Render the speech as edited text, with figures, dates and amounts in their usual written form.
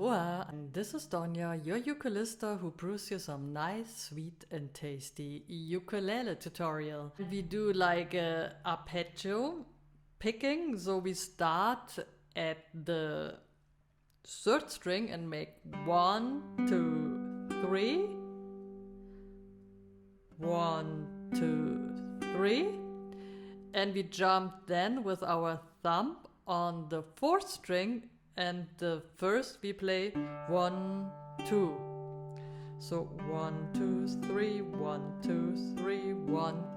Aloha, and this is Doña, your ukulista who brews you some nice, sweet and tasty ukulele tutorial. We do like a arpeggio picking, so we start at the third string and make 1, 2, 3, 1, 2, 3, and we jump then with our thumb on the fourth string, and the first we play 1, 2. So 1, 2, 3, 1, 2, 3, 1, 2.